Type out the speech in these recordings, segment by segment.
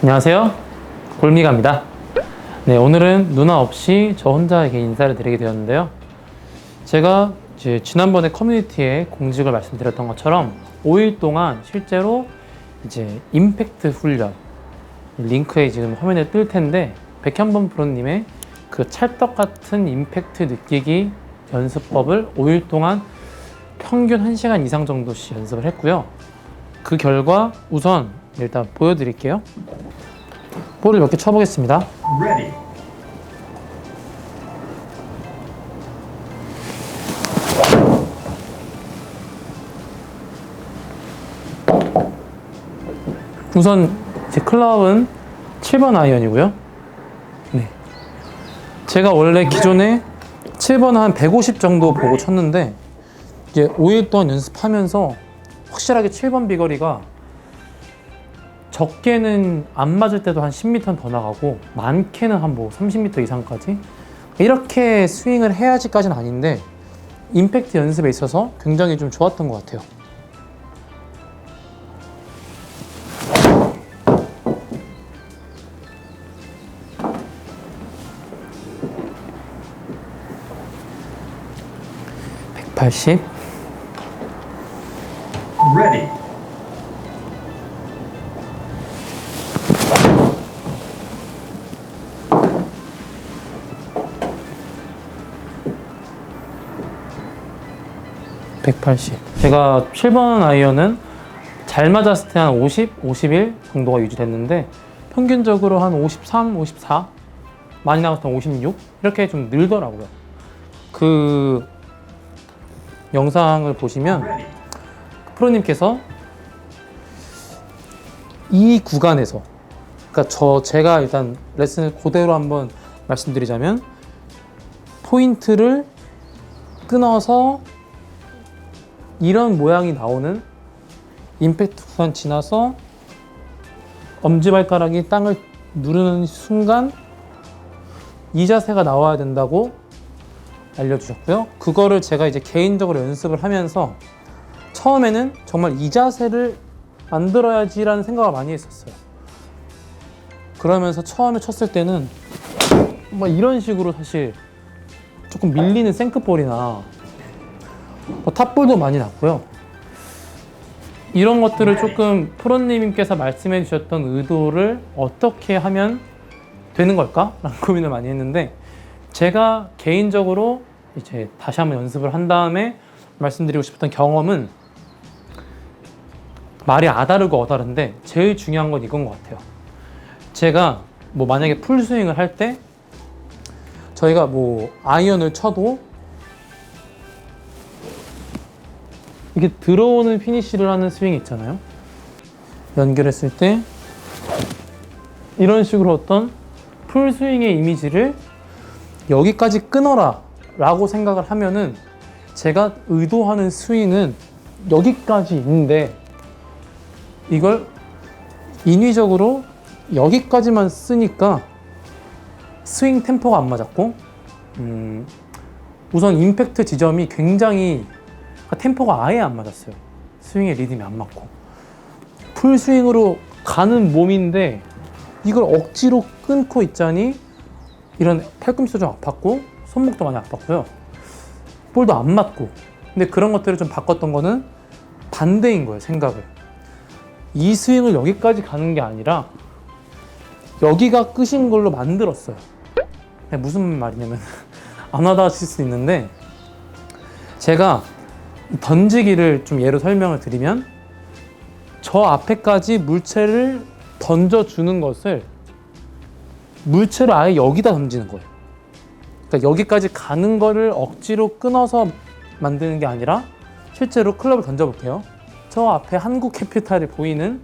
안녕하세요, 골미가입니다. 네, 오늘은 누나 없이 저 혼자에게 인사를 드리게 되었는데요. 제가 이제 지난번에 커뮤니티에 공직을 말씀드렸던 것처럼 5일 동안 실제로 이제 임팩트 훈련, 링크에 지금 화면에 뜰 텐데, 백현범 프로님의 그 찰떡 같은 임팩트 느끼기 연습법을 5일 동안 평균 1시간 이상 정도씩 연습을 했고요. 그 결과 우선 일단 보여드릴게요. 볼을 몇 개 쳐보겠습니다. Ready. 우선 제 클럽은 7번 아이언이고요. 네. 제가 원래 기존에 7번 한 150 정도 보고 쳤는데, 이제 5일 동안 연습하면서 확실하게 7번 비거리가 적게는 안 맞을 때도 한 10m 더 나가고, 많게는 한 뭐 30m 이상까지 이렇게 스윙을 해야지까지는 아닌데, 임팩트 연습에 있어서 굉장히 좀 좋았던 것 같아요. (180) Ready. (180) 제가 7번 아이언은 잘 맞았을 때 한 50, 51 정도가 유지됐는데, 평균적으로 한 53, 54, 많이 나갔을 때 56 이렇게 좀 늘더라고요. 그 영상을 보시면 프로님께서 이 구간에서, 그러니까 제가 일단 레슨을 그대로 한번 말씀드리자면, 포인트를 끊어서 이런 모양이 나오는 임팩트 구간 지나서 엄지발가락이 땅을 누르는 순간 이 자세가 나와야 된다고 알려주셨고요. 그거를 제가 이제 개인적으로 연습을 하면서 처음에는 정말 이 자세를 만들어야지라는 생각을 많이 했었어요. 그러면서 처음에 쳤을 때는 막 이런 식으로 사실 조금 밀리는 생크볼이나 탑볼도 많이 났고요. 이런 것들을 조금 프로님께서 말씀해 주셨던 의도를 어떻게 하면 되는 걸까? 라는 고민을 많이 했는데, 제가 개인적으로 이제 다시 한번 연습을 한 다음에 말씀드리고 싶었던 경험은, 말이 아다르고 어다른데 제일 중요한 건 이건 것 같아요. 제가 뭐 만약에 풀스윙을 할 때 저희가 뭐 아이언을 쳐도 이렇게 들어오는 피니쉬를 하는 스윙이 있잖아요. 연결했을 때 이런 식으로 어떤 풀스윙의 이미지를 여기까지 끊어라 라고 생각을 하면은, 제가 의도하는 스윙은 여기까지 있는데 이걸 인위적으로 여기까지만 쓰니까 스윙 템포가 안 맞았고, 우선 임팩트 지점이 굉장히 템포가 아예 안 맞았어요. 스윙의 리듬이 안 맞고, 풀스윙으로 가는 몸인데 이걸 억지로 끊고 있자니 이런 팔꿈치도 좀 아팠고 손목도 많이 아팠고요. 볼도 안 맞고. 근데 그런 것들을 좀 바꿨던 거는 반대인 거예요. 생각을, 이 스윙을 여기까지 가는 게 아니라 여기가 끝인 걸로 만들었어요. 무슨 말이냐면 안 와닿으실 수 있는데, 제가 던지기를 좀 예로 설명을 드리면, 저 앞에까지 물체를 던져주는 것을 물체를 아예 여기다 던지는 거예요. 그러니까 여기까지 가는 거를 억지로 끊어서 만드는 게 아니라, 실제로 클럽을 던져볼게요. 저 앞에 한국캐피탈이 보이는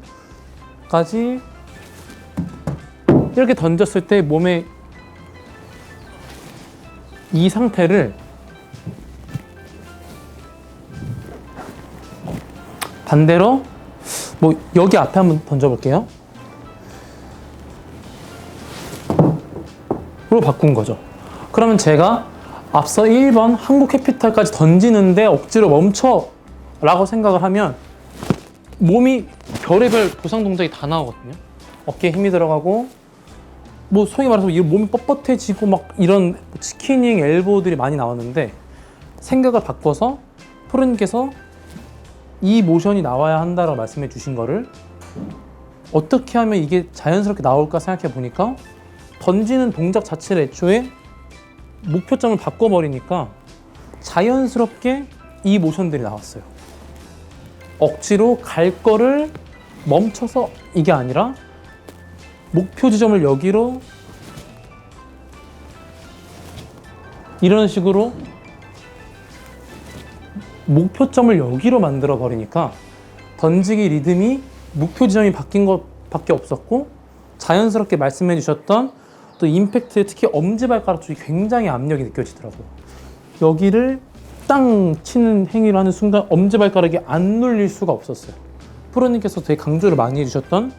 까지 이렇게 던졌을 때 몸의 이 상태를 반대로 뭐 여기 앞에 한번 던져볼게요. 바꾼 거죠. 그러면 제가 앞서 1번 한국캐피탈까지 던지는데 억지로 멈춰 라고 생각을 하면 몸이 별의별 보상 동작이 다 나오거든요. 어깨에 힘이 들어가고 뭐 소위 말해서 몸이 뻣뻣해지고 막 이런 치키닝 엘보들이 많이 나왔는데, 생각을 바꿔서 프로님께서 이 모션이 나와야 한다라고 말씀해 주신 거를 어떻게 하면 이게 자연스럽게 나올까 생각해 보니까 던지는 동작 자체를 애초에 목표점을 바꿔버리니까 자연스럽게 이 모션들이 나왔어요. 억지로 갈 거를 멈춰서 이게 아니라 목표 지점을 여기로 이런 식으로 목표점을 여기로 만들어 버리니까 던지기 리듬이 목표 지점이 바뀐 것밖에 없었고, 자연스럽게 말씀해 주셨던 또 임팩트에 특히 엄지발가락 쪽이 굉장히 압력이 느껴지더라고요. 여기를 땅 치는 행위를 하는 순간 엄지발가락이 안 눌릴 수가 없었어요. 프로님께서 되게 강조를 많이 해주셨던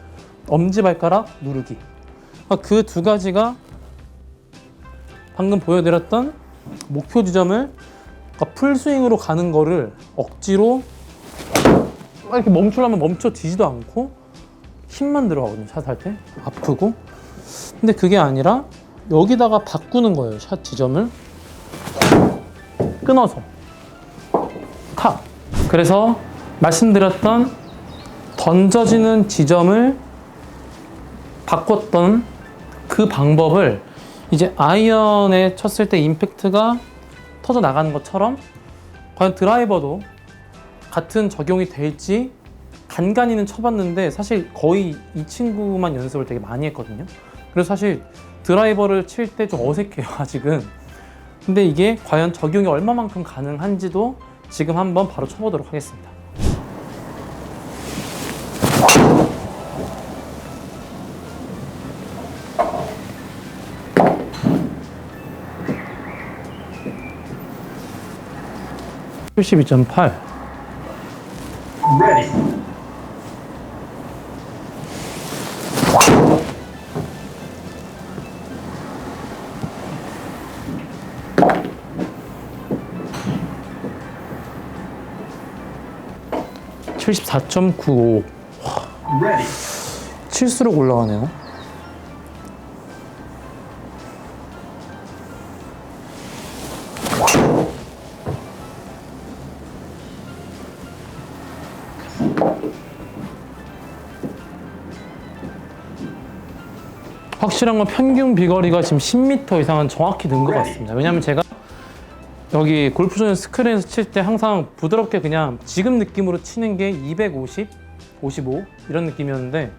엄지발가락 누르기, 그 두 가지가 방금 보여드렸던 목표 지점을 풀스윙으로 가는 거를 억지로 이렇게 멈추려면 멈춰지지도 않고 힘만 들어가거든요. 샷할 때 아프고. 근데 그게 아니라 여기다가 바꾸는 거예요. 샷 지점을 끊어서 탁. 그래서 말씀드렸던 던져지는 지점을 바꿨던 그 방법을 이제 아이언에 쳤을 때 임팩트가 터져 나가는 것처럼 과연 드라이버도 같은 적용이 될지 간간히는 쳐봤는데, 사실 거의 이 친구만 연습을 되게 많이 했거든요. 그래서 사실 드라이버를 칠 때 좀 어색해요, 아직은. 근데 이게 과연 적용이 얼마만큼 가능한지도 지금 한번 바로 쳐보도록 하겠습니다. (72.8) Ready. 74.95. 칠수록 올라가네요. 확실한 건 평균 비거리가 지금 10m 이상은 정확히 는 것 같습니다. 왜냐면 제가 여기 골프존 스크린에서 칠 때 항상 부드럽게 그냥 지금 느낌으로 치는 게 250, 55 이런 느낌이었는데,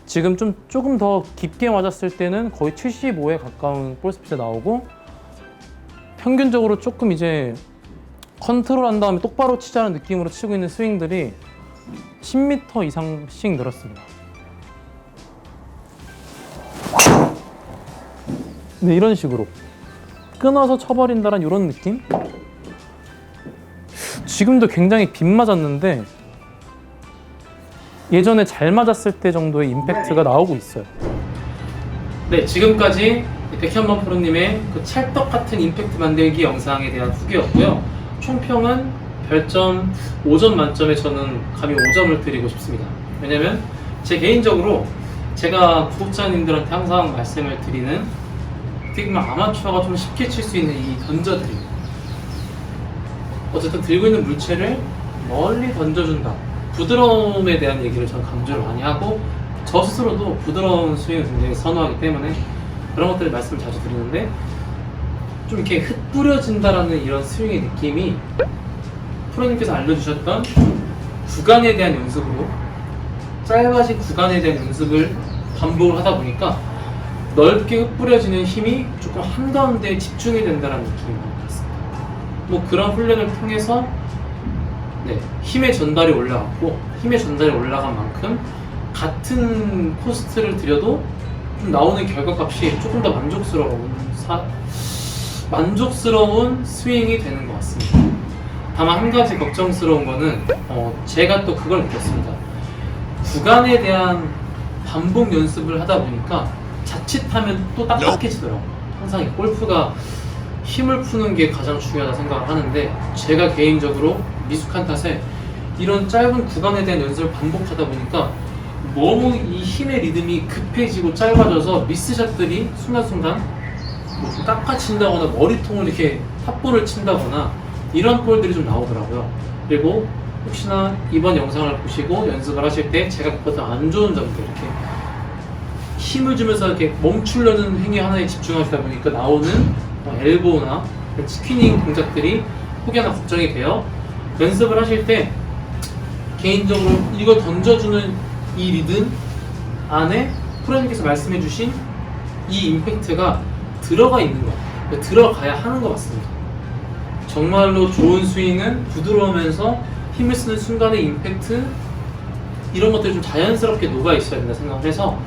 지금 조금 더 깊게 맞았을 때는 거의 75에 가까운 볼 스피드 나오고, 평균적으로 조금 이제 컨트롤한 다음에 똑바로 치자는 느낌으로 치고 있는 스윙들이 10m 이상씩 늘었습니다. 네, 이런 식으로 끊어서 쳐버린다는 이런 느낌? 지금도 굉장히 빗 맞았는데 예전에 잘 맞았을 때 정도의 임팩트가 나오고 있어요. 네, 지금까지 백현범 프로님의 그 찰떡 같은 임팩트 만들기 영상에 대한 후기였고요. 총평은 별점 5점 만점에 저는 감히 5점을 드리고 싶습니다. 왜냐면 제 개인적으로 제가 구독자님들한테 항상 말씀을 드리는, 어떻게 보면 아마추어가 좀 쉽게 칠 수 있는 이 던져드림, 어쨌든 들고 있는 물체를 멀리 던져준다, 부드러움에 대한 얘기를 저는 강조를 많이 하고, 저 스스로도 부드러운 스윙을 굉장히 선호하기 때문에 그런 것들을 말씀을 자주 드리는데, 좀 이렇게 흩뿌려진다라는 이런 스윙의 느낌이 프로님께서 알려주셨던 구간에 대한 연습으로, 짧아진 구간에 대한 연습을 반복을 하다 보니까 넓게 흩뿌려지는 힘이 조금 한가운데에 집중이 된다는 느낌이 받았습니다. 뭐 그런 훈련을 통해서 힘의 전달이 올라갔고, 힘의 전달이 올라간 만큼 같은 코스트를 들여도 좀 나오는 결과값이 조금 더 만족스러운 스윙이 되는 것 같습니다. 다만 한 가지 걱정스러운 거는 제가 또 그걸 느꼈습니다. 구간에 대한 반복 연습을 하다 보니까 자칫하면 또 딱딱해지더라고요. 항상 이 골프가 힘을 푸는 게 가장 중요하다 생각을 하는데, 제가 개인적으로 미숙한 탓에 이런 짧은 구간에 대한 연습을 반복하다 보니까 너무 이 힘의 리듬이 급해지고 짧아져서 미스샷들이 순간순간 뭐좀 깎아친다거나 머리통을 이렇게 탑볼을 친다거나 이런 볼들이 좀 나오더라고요. 그리고 혹시나 이번 영상을 보시고 연습을 하실 때 제가 그것도 안 좋은 점들, 이렇게 힘을 주면서 이렇게 멈추려는 행위 하나에 집중하시다 보니까 나오는 엘보나 스피닝 동작들이 혹여나 걱정이 돼요. 연습을 하실 때 개인적으로 이걸 던져주는 이 리듬 안에 프로님께서 말씀해주신 이 임팩트가 들어가 있는 것, 들어가야 하는 것 같습니다. 정말로 좋은 스윙은 부드러우면서 힘을 쓰는 순간의 임팩트, 이런 것들이 좀 자연스럽게 녹아 있어야 된다 생각을 해서,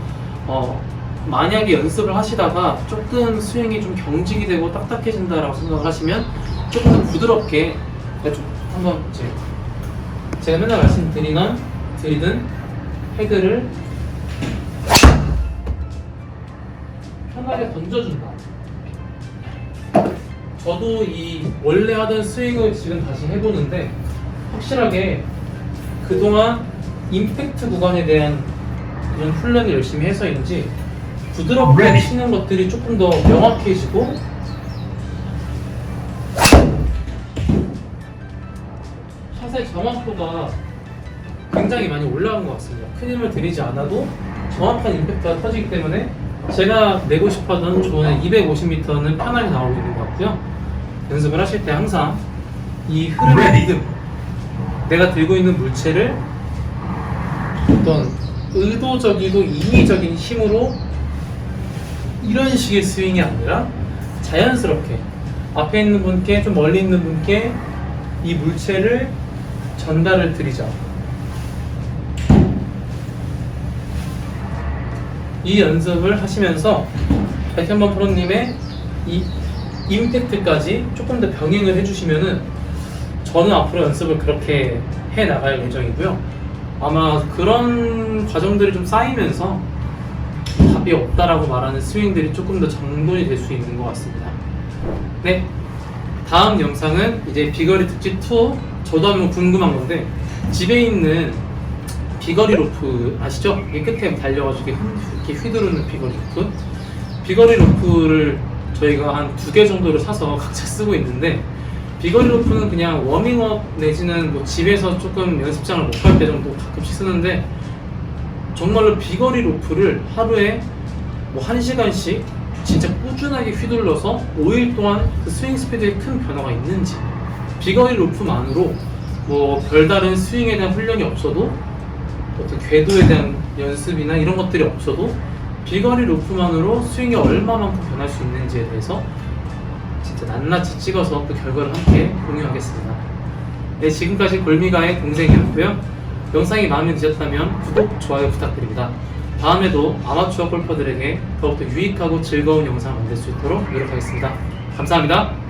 만약에 연습을 하시다가 조금 스윙이 좀 경직이 되고 딱딱해진다라고 생각을 하시면 조금 더 부드럽게, 좀 한번 제가 맨날 말씀드리던 헤드를 편하게 던져준다. 저도 이 원래 하던 스윙을 지금 다시 해보는데 확실하게 그동안 임팩트 구간에 대한 이런 훈련을 열심히 해서인지 부드럽게 치는 것들이 조금 더 명확해지고 샷의 정확도가 굉장히 많이 올라간 것 같습니다. 큰 힘을 들이지 않아도 정확한 임팩트가 터지기 때문에 제가 내고 싶었던 조언의 250m는 편하게 나오고 있는 것 같고요. 연습을 하실 때 항상 이 흐름의 리듬, 내가 들고 있는 물체를 어떤 의도적이고 인위적인 힘으로 이런 식의 스윙이 아니라 자연스럽게 앞에 있는 분께, 좀 멀리 있는 분께 이 물체를 전달을 드리죠. 이 연습을 하시면서 백현범 프로님의 이 임팩트까지 조금 더 병행을 해주시면은 저는 앞으로 연습을 그렇게 해 나갈 예정이고요. 아마 그런 과정들이 좀 쌓이면서 답이 없다라고 말하는 스윙들이 조금 더 정돈이 될 수 있는 것 같습니다. 네, 다음 영상은 이제 비거리 특집 2. 저도 한번 궁금한 건데, 집에 있는 비거리 로프 아시죠? 이 끝에 달려가지고 이렇게 휘두르는 비거리 로프. 비거리 로프를 저희가 한 2개 정도를 사서 각자 쓰고 있는데, 비거리 로프는 그냥 워밍업 내지는 뭐 집에서 조금 연습장을 못 갈 때 정도 가끔씩 쓰는데, 정말로 비거리 로프를 하루에 뭐 1시간씩 진짜 꾸준하게 휘둘러서 5일 동안 그 스윙 스피드에 큰 변화가 있는지, 비거리 로프만으로 뭐 별다른 스윙에 대한 훈련이 없어도, 어떤 궤도에 대한 연습이나 이런 것들이 없어도 비거리 로프만으로 스윙이 얼마만큼 변할 수 있는지에 대해서 진짜 낱낱이 찍어서 그 결과를 함께 공유하겠습니다. 네, 지금까지 골미가의 동생이었고요. 영상이 마음에 드셨다면 구독, 좋아요 부탁드립니다. 다음에도 아마추어 골퍼들에게 더욱더 유익하고 즐거운 영상 만들 수 있도록 노력하겠습니다. 감사합니다.